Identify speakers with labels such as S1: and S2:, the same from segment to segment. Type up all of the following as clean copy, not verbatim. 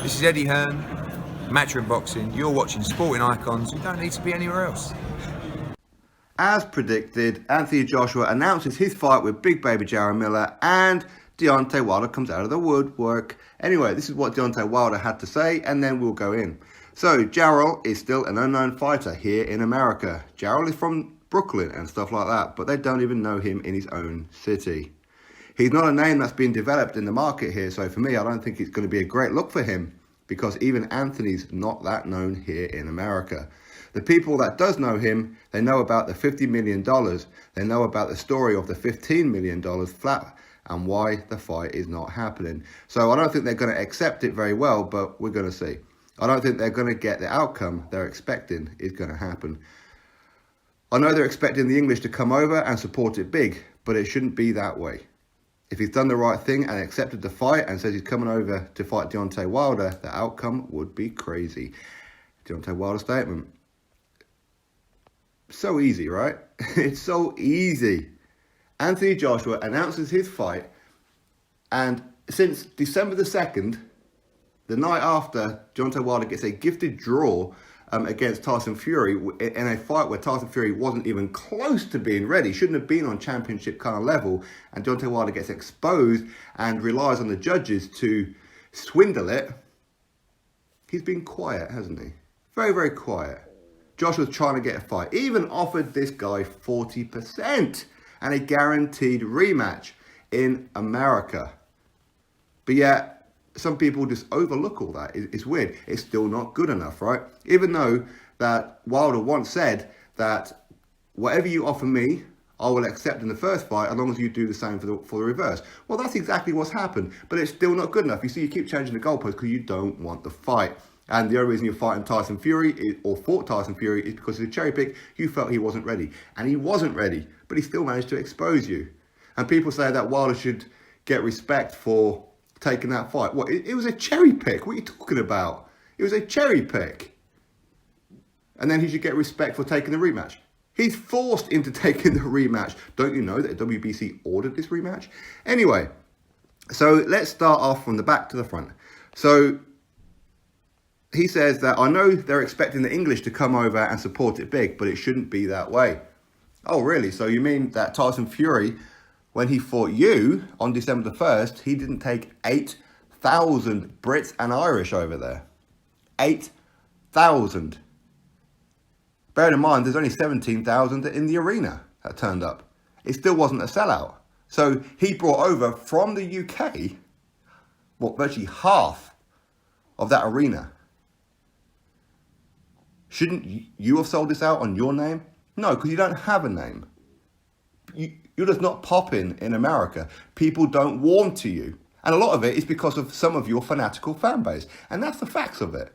S1: This is Eddie Hearn, Matchroom Boxing. You're watching Sporting Icons. You don't need to be anywhere else.
S2: As predicted, Anthony Joshua announces his fight with Big Baby Jarrell Miller, and Deontay Wilder comes out of the woodwork. Anyway, this is what Deontay Wilder had to say, and then we'll go in. So, Jarrell is still an unknown fighter here in America. Jarrell is from Brooklyn and stuff like that, but they don't even know him in his own city. He's not a name that's been developed in the market here, so for me, I don't think it's going to be a great look for him, because even Anthony's not that known here in America. The people that does know him, they know about the $50 million. They know about the story of the $15 million flat and why the fight is not happening. So I don't think they're going to accept it very well, but we're going to see. I don't think they're going to get the outcome they're expecting is going to happen. I know they're expecting the English to come over and support it big, but it shouldn't be that way. If he's done the right thing and accepted the fight and says he's coming over to fight Deontay Wilder, the outcome would be crazy. Deontay Wilder statement. So easy, right? It's so easy. Anthony Joshua announces his fight, and since December the 2nd, the night after, Deontay Wilder gets a gifted draw against Tyson Fury in a fight where Tyson Fury wasn't even close to being ready, shouldn't have been on championship kind of level, and Deontay Wilder gets exposed and relies on the judges to swindle it. He's been quiet, hasn't he? Very, very quiet. Joshua's trying to get a fight. Even offered this guy 40% and a guaranteed rematch in America. But yet, some people just overlook all that. It's weird. It's still not good enough, right? Even though that Wilder once said that whatever you offer me, I will accept in the first fight as long as you do the same for the reverse. Well, that's exactly what's happened, but it's still not good enough. You see, you keep changing the goalposts because you don't want the fight. And the only reason you're fighting Tyson Fury or fought Tyson Fury is because of the cherry pick. You felt he wasn't ready. And he wasn't ready, but he still managed to expose you. And people say that Wilder should get respect for taking that fight. What? It was a cherry pick. What are you talking about? It was a cherry pick. And then he should get respect for taking the rematch. He's forced into taking the rematch. Don't you know that WBC ordered this rematch? Anyway, so let's start off from the back to the front. So he says that, I know they're expecting the English to come over and support it big, but it shouldn't be that way. Oh, really? So you mean that Tyson Fury, when he fought you on December the 1st, he didn't take 8,000 Brits and Irish over there? 8,000. Bear in mind, there's only 17,000 in the arena that turned up. It still wasn't a sellout. So he brought over from the UK, virtually half of that arena. Shouldn't you have sold this out on your name? No, because you don't have a name. You're just not popping in America. People don't warm to you. And a lot of it is because of some of your fanatical fan base. And that's the facts of it.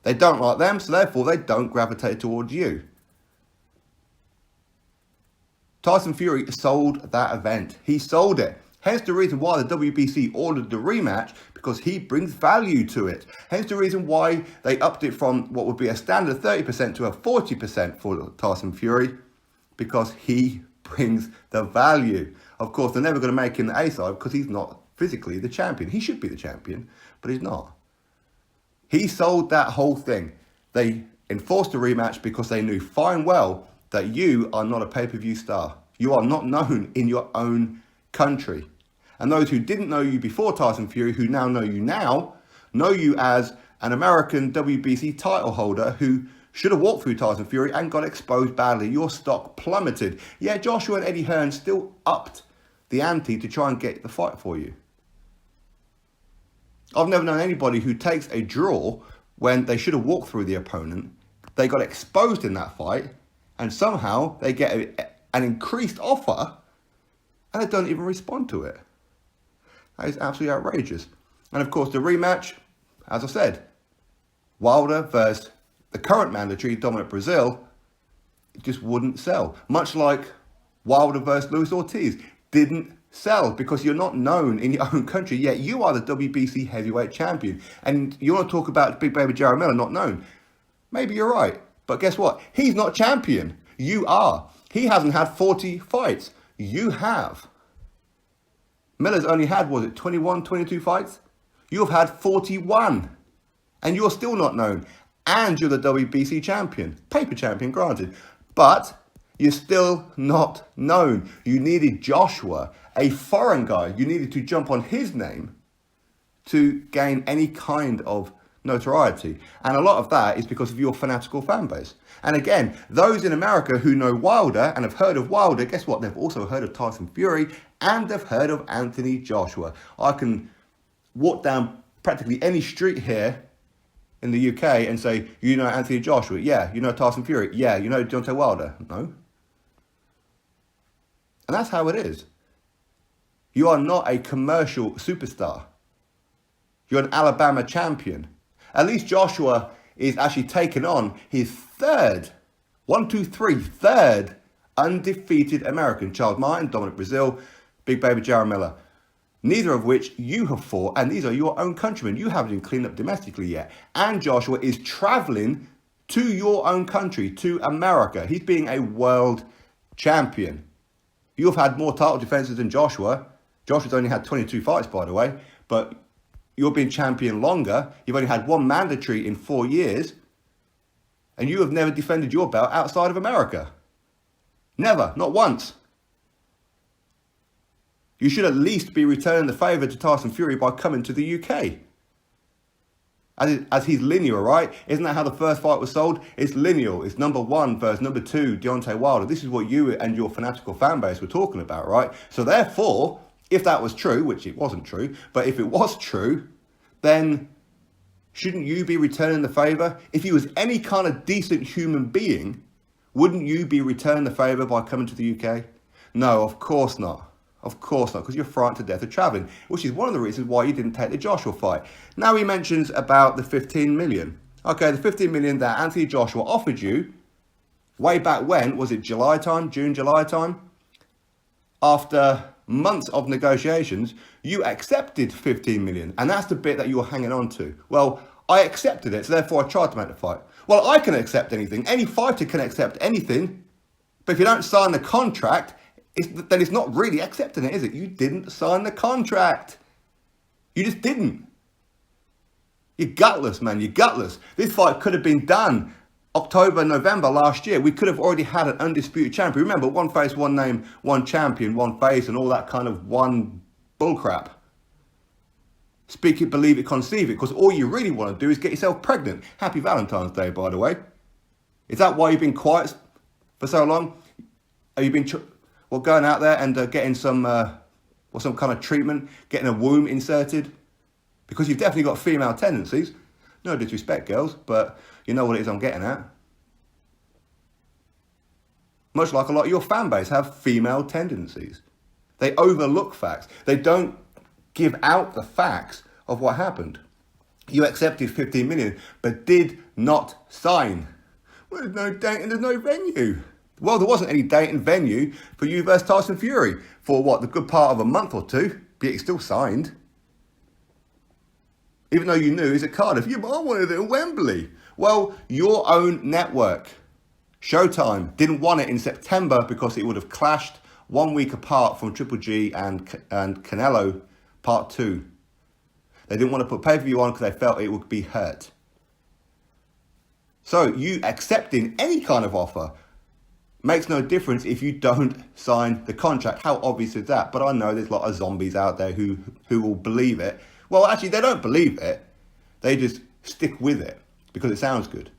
S2: They don't like them, so therefore they don't gravitate towards you. Tyson Fury sold that event. He sold it. Hence the reason why the WBC ordered the rematch, because he brings value to it. Hence the reason why they upped it from what would be a standard 30% to a 40% for Tyson Fury, because he brings the value. Of course, they're never going to make him the A side because he's not physically the champion. He should be the champion, but he's not. He sold that whole thing. They enforced a rematch because they knew fine well that you are not a pay-per-view star. You are not known in your own country. And those who didn't know you before Tyson Fury, who now know you as an American WBC title holder who should have walked through Tyson Fury and got exposed badly. Your stock plummeted. Yeah, Joshua and Eddie Hearn still upped the ante to try and get the fight for you. I've never known anybody who takes a draw when they should have walked through the opponent. They got exposed in that fight, and somehow they get an increased offer, and they don't even respond to it. That is absolutely outrageous. And of course, the rematch, as I said, Wilder versus the current mandatory, Dominic Brazil, it just wouldn't sell. Much like Wilder versus Luis Ortiz didn't sell because you're not known in your own country, yet you are the WBC heavyweight champion. And you want to talk about Big Baby Jarrell Miller not known. Maybe you're right. But guess what? He's not champion. You are. He hasn't had 40 fights. You have. Miller's only had, 21, 22 fights? You've had 41, and you're still not known. And you're the WBC champion, paper champion, granted, but you're still not known. You needed Joshua, a foreign guy. You needed to jump on his name to gain any kind of notoriety. And a lot of that is because of your fanatical fan base. And again, those in America who know Wilder and have heard of Wilder, guess what? They've also heard of Tyson Fury and they've heard of Anthony Joshua. I can walk down practically any street here in the UK and say, you know Anthony Joshua? Yeah. You know Tyson Fury? Yeah. You know Deontay Wilder? No. And that's how it is. You are not a commercial superstar. You're an Alabama champion. At least Joshua is actually taking on his third undefeated American. Charles Martin, Dominic Brazil, Big Baby Jarrell Miller. Neither of which you have fought, and these are your own countrymen. You haven't even cleaned up domestically yet. And Joshua is traveling to your own country, to America. He's being a world champion. You've had more title defenses than Joshua. Joshua's only had 22 fights, by the way, but you've been champion longer. You've only had one mandatory in 4 years, and you have never defended your belt outside of America. Never, not once. You should at least be returning the favour to Tyson Fury by coming to the UK. As he's linear, right? Isn't that how the first fight was sold? It's lineal. It's number 1 versus number 2, Deontay Wilder. This is what you and your fanatical fan base were talking about, right? So therefore, if that was true, which it wasn't true, but if it was true, then shouldn't you be returning the favour? If you was any kind of decent human being, wouldn't you be returning the favour by coming to the UK? No, of course not. Of course not, because you're frightened to death of travelling, which is one of the reasons why you didn't take the Joshua fight. Now he mentions about the 15 million. Okay, the 15 million that Anthony Joshua offered you way back when, was it July time, June, July time? After months of negotiations, you accepted 15 million, and that's the bit that you were hanging on to. Well, I accepted it, so therefore I tried to make the fight. Well, I can accept anything. Any fighter can accept anything, but if you don't sign the contract, then it's not really accepting it, is it? You didn't sign the contract. You just didn't. You're gutless, man. You're gutless. This fight could have been done October, November last year. We could have already had an undisputed champion. Remember, one face, one name, one champion, one face, and all that kind of one bullcrap. Speak it, believe it, conceive it, because all you really want to do is get yourself pregnant. Happy Valentine's Day, by the way. Is that why you've been quiet for so long? Have you been going out there and getting some kind of treatment, getting a womb inserted? Because you've definitely got female tendencies. No disrespect, girls, but you know what it is I'm getting at. Much like a lot of your fan base have female tendencies. They overlook facts. They don't give out the facts of what happened. You accepted 15 million, but did not sign. Well, there's no date and there's no venue. Well, there wasn't any date and venue for you versus Tyson Fury for what, the good part of a month or two, but yet you still signed. Even though you knew he's at Cardiff. Yeah, but I wanted it in Wembley. Well, your own network, Showtime, didn't want it in September because it would have clashed 1 week apart from Triple G and Canelo Part 2. They didn't want to put pay-per-view on because they felt it would be hurt. So you accepting any kind of offer makes no difference if you don't sign the contract. How obvious is that? But I know there's a lot of zombies out there who will believe it. Well, actually, they don't believe it. They just stick with it because it sounds good.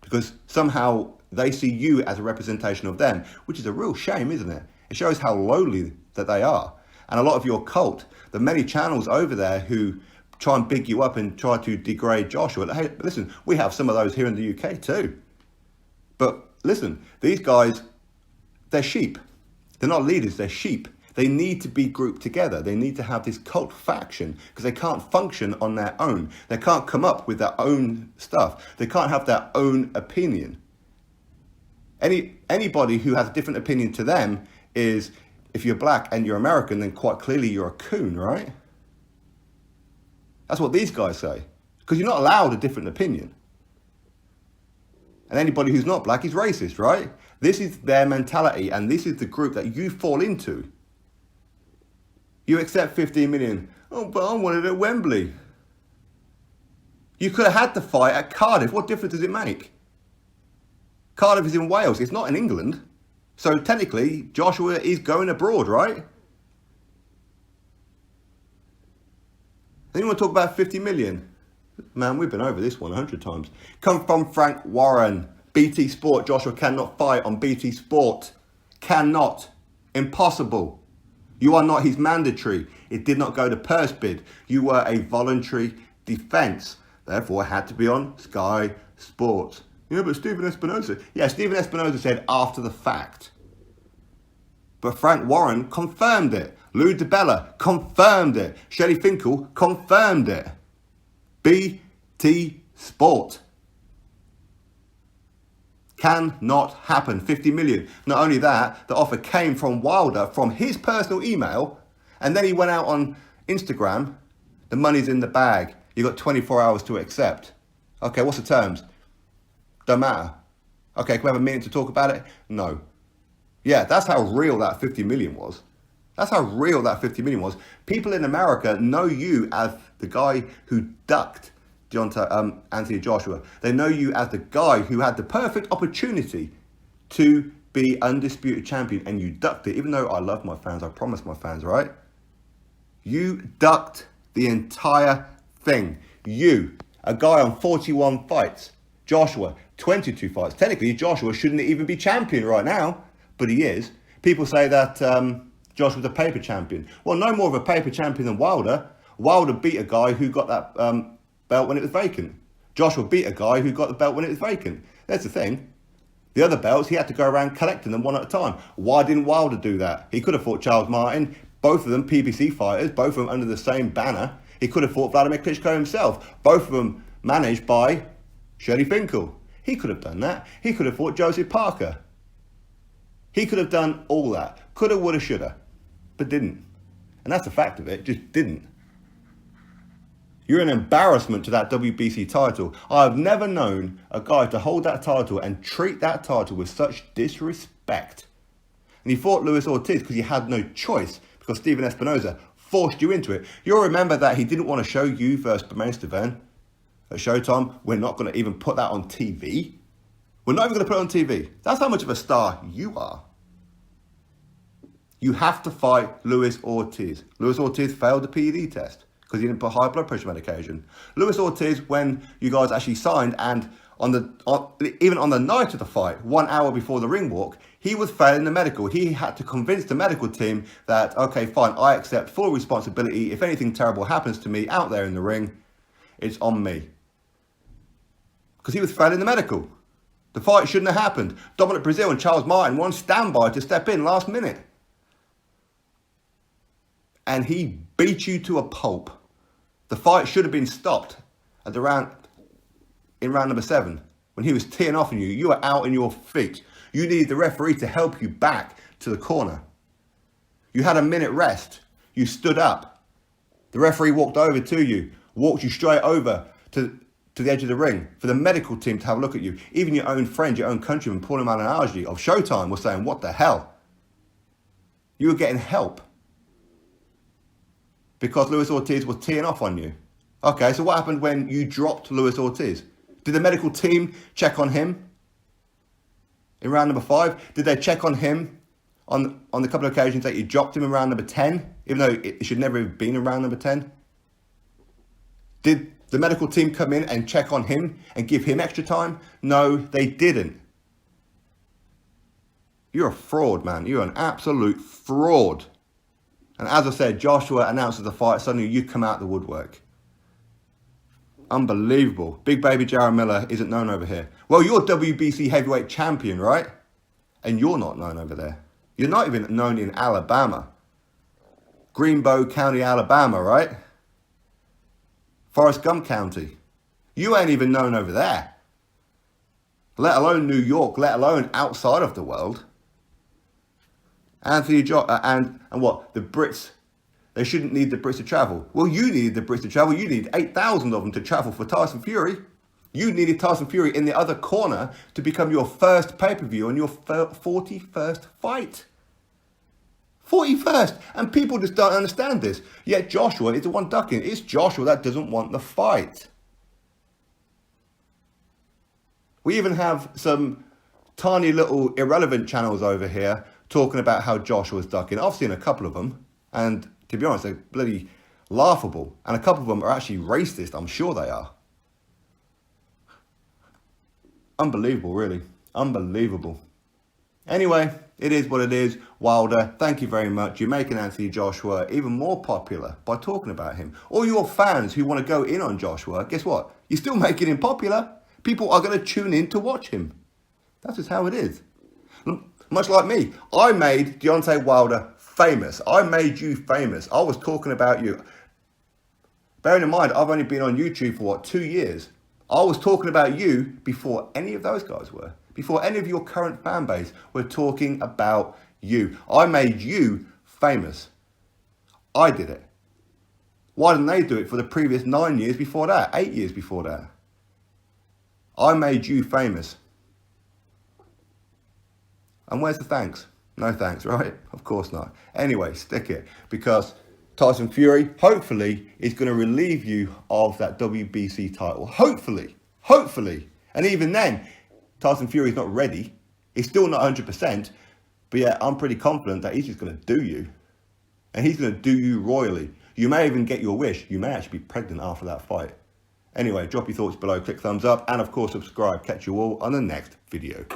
S2: Because somehow they see you as a representation of them, which is a real shame, isn't it? It shows how lowly that they are. And a lot of your cult, the many channels over there who try and big you up and try to degrade Joshua. Hey, listen, we have some of those here in the UK too. But listen, these guys, they're sheep. They're not leaders, they're sheep. They need to be grouped together. They need to have this cult faction because they can't function on their own. They can't come up with their own stuff. They can't have their own opinion. Anybody who has a different opinion to them is, if you're black and you're American, then quite clearly you're a coon, right? That's what these guys say. Because you're not allowed a different opinion. And anybody who's not black is racist, right? This is their mentality, and this is the group that you fall into. You accept 15 million. Oh, but I wanted it at Wembley. You could have had the fight at Cardiff. What difference does it make? Cardiff is in Wales. It's not in England. So technically, Joshua is going abroad, right? Then you want to talk about 50 million? Man, we've been over this one 100 times. Come from Frank Warren. BT Sport. Joshua cannot fight on BT Sport. Cannot. Impossible. You are not his mandatory. It did not go to purse bid. You were a voluntary defence. Therefore, it had to be on Sky Sports. Yeah, but Stephen Espinosa. Yeah, Stephen Espinosa said after the fact. But Frank Warren confirmed it. Lou DiBella confirmed it. Shelley Finkel confirmed it. BT Sport. Cannot happen. 50 million. Not only that, the offer came from Wilder from his personal email, and then he went out on Instagram. The money's in the bag. You got 24 hours to accept. Okay, what's the terms? Don't matter. Okay, can we have a minute to talk about it? No. Yeah, that's how real that 50 million was. That's how real that 50 million was. People in America know you as the guy who ducked Anthony Joshua. They know you as the guy who had the perfect opportunity to be undisputed champion, and you ducked it. Even though I love my fans, I promise my fans, right? You ducked the entire thing. You, a guy on 41 fights. Joshua, 22 fights. Technically, Joshua shouldn't even be champion right now, but he is. People say that Joshua's a paper champion. Well, no more of a paper champion than Wilder. Wilder beat a guy who got that belt when it was vacant. Joshua beat a guy who got the belt when it was vacant. That's the thing. The other belts, he had to go around collecting them one at a time. Why didn't Wilder do that? He could have fought Charles Martin, both of them PBC fighters, both of them under the same banner. He could have fought Vladimir Klitschko himself, both of them managed by Shelley Finkel. He could have done that. He could have fought Joseph Parker. He could have done all that. Coulda, woulda, shoulda. But didn't. And that's the fact of it, just didn't. You're an embarrassment to that WBC title. I've never known a guy to hold that title and treat that title with such disrespect. And he fought Luis Ortiz because he had no choice, because Stephen Espinosa forced you into it. You'll remember that he didn't want to show you versus Bermane at Showtime. We're not going to even put that on TV. We're not even going to put it on TV. That's how much of a star you are. You have to fight Luis Ortiz. Luis Ortiz failed the PED test because he didn't put high blood pressure medication. Luis Ortiz, when you guys actually signed, and even on the night of the fight, 1 hour before the ring walk, he was failing the medical. He had to convince the medical team that, okay, fine, I accept full responsibility. If anything terrible happens to me out there in the ring, it's on me. Because he was failing the medical. The fight shouldn't have happened. Dominic Brazil and Charles Martin were on standby to step in last minute. And he beat you to a pulp. The fight should have been stopped in round number 7. When he was teeing off on you, you were out on your feet. You needed the referee to help you back to the corner. You had a minute rest. You stood up. The referee walked over to you, walked you straight over to the edge of the ring for the medical team to have a look at you. Even your own friend, your own countryman, Paul Malignaggi of Showtime was saying, what the hell? You were getting help because Luis Ortiz was teeing off on you. Okay, so what happened when you dropped Luis Ortiz? Did the medical team check on him in round number 5? Did they check on him on the couple of occasions that you dropped him in round number 10, even though it should never have been in round number 10? Did the medical team come in and check on him and give him extra time? No, they didn't. You're a fraud, man. You're an absolute fraud. And as I said, Joshua announces the fight, suddenly you come out the woodwork. Unbelievable. Big Baby Jarrell Miller isn't known over here. Well, you're WBC heavyweight champion, right? And you're not known over there. You're not even known in Alabama. Greenbow County, Alabama, right? Forrest Gump County. You ain't even known over there. Let alone New York, let alone outside of the world. Anthony and what? The Brits, they shouldn't need the Brits to travel. Well, you needed the Brits to travel. You need 8,000 of them to travel for Tyson Fury. You needed Tyson Fury in the other corner to become your first pay-per-view and your 41st fight. 41st. And people just don't understand this. Yet Joshua is the one ducking. It's Joshua that doesn't want the fight. We even have some tiny little irrelevant channels over here talking about how Joshua's ducking. I've seen a couple of them, and to be honest, they're bloody laughable. And a couple of them are actually racist, I'm sure they are. Unbelievable, really. Unbelievable. Anyway, it is what it is. Wilder, thank you very much. You're making Anthony Joshua even more popular by talking about him. All your fans who want to go in on Joshua, guess what? You're still making him popular. People are going to tune in to watch him. That's just how it is. Much like me, I made Deontay Wilder famous. I made you famous. I was talking about you. Bearing in mind, I've only been on YouTube for 2 years. I was talking about you before any of those guys were. Before any of your current fan base were talking about you. I made you famous. I did it. Why didn't they do it for the previous 9 years before that? 8 years before that? I made you famous. And where's the thanks? No thanks, right? Of course not. Anyway, stick it. Because Tyson Fury, hopefully, is going to relieve you of that WBC title. Hopefully. Hopefully. And even then, Tyson Fury's not ready. He's still not 100%. But yeah, I'm pretty confident that he's just going to do you. And he's going to do you royally. You may even get your wish. You may actually be pregnant after that fight. Anyway, drop your thoughts below, click thumbs up, and of course subscribe. Catch you all on the next video.